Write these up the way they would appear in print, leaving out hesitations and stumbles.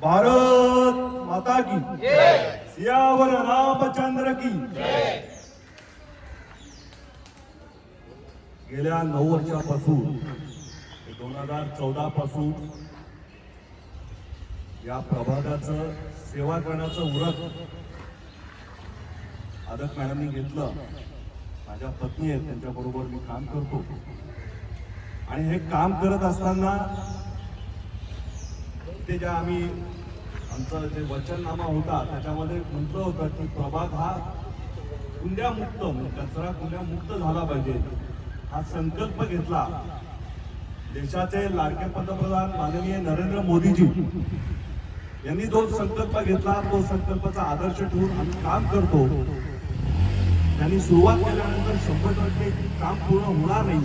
भारत माता की सियावर रामचंद्र की गेल्या 9 वर्षापासून 2014 पासून या प्रभागाचं सेवा करण्याचं उरक आदक मॅडमनी घेतलं. माझ्या पत्नी आहेत, त्यांच्या बरोबर मी काम करतो आणि हे काम करत असताना ते ज्या आम्ही आमचं जे वचननामा होता त्याच्यामध्ये म्हटलं होतं की प्रभाग हा कुंड्यामुक्त म्हणजे कचरा कुंड्यामुक्त झाला पाहिजे. हा संकल्प घेतला. देशाचे लाडके पंतप्रधान माननीय नरेंद्र मोदीजी यांनी जो संकल्प घेतला तो संकल्पाचा आदर्श ठेवून आम्ही काम करतो. त्यांनी सुरुवात केल्यानंतर 100% काम पूर्ण होणार नाही,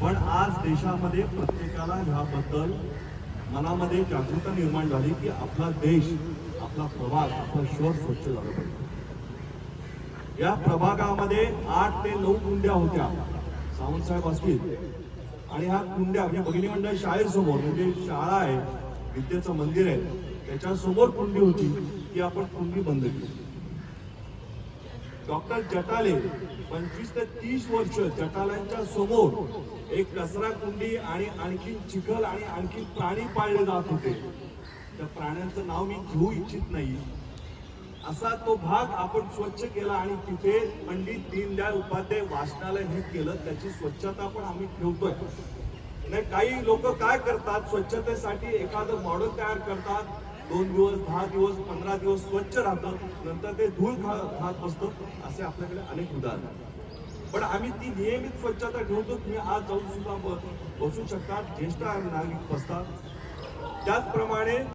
पण आज देशामध्ये प्रत्येकाला ह्याबद्दल मनामध्ये जागरूकता निर्माण झाली की आपला देश, आपला प्रभाग, आपलं शहर स्वच्छ झालं पाहिजे. या प्रभागामध्ये 8 ते 9 कुंड्या होत्या. सावंतसाहेब असतील आणि ह्या कुंड्या म्हणजे भगिनी मंडळ शाळेसमोर म्हणजे शाळा आहे, विद्येचं मंदिर आहे, त्याच्या समोर कुंडी होती की आपण कुंडी बंद केली. डॉक्टर जटाले 25 ते 30 वर्ष जटाल्यांच्या समोर एक कचरा कुंडी आणि आणखी चिखल आणि आणखी प्राणी पाळले जात होते. त्या प्राण्यांचं नाव मी घेऊ इच्छित नाही. असा तो भाग आपण स्वच्छ केला आणि तिथे पंडित दीनदयाळ उपाध्याय वाचनालय हे केलं. त्याची स्वच्छता पण आम्ही ठेवतोय. नाही, काही लोक काय करतात, स्वच्छतेसाठी एखादं मॉडेल तयार करतात, 2 दिवस 10 दिवस 15 दिवस स्वच्छ राहतं, नंतर ते धूळ खात बसतं. असे आपल्याकडे अनेक उदाहरण आहेत. पण आम्ही ती नियमित स्वच्छता ठेवतो. तुम्ही आज जाऊन सुद्धा बसू शकता, ज्येष्ठ नागरिक बसतात. त्याचप्रमाणे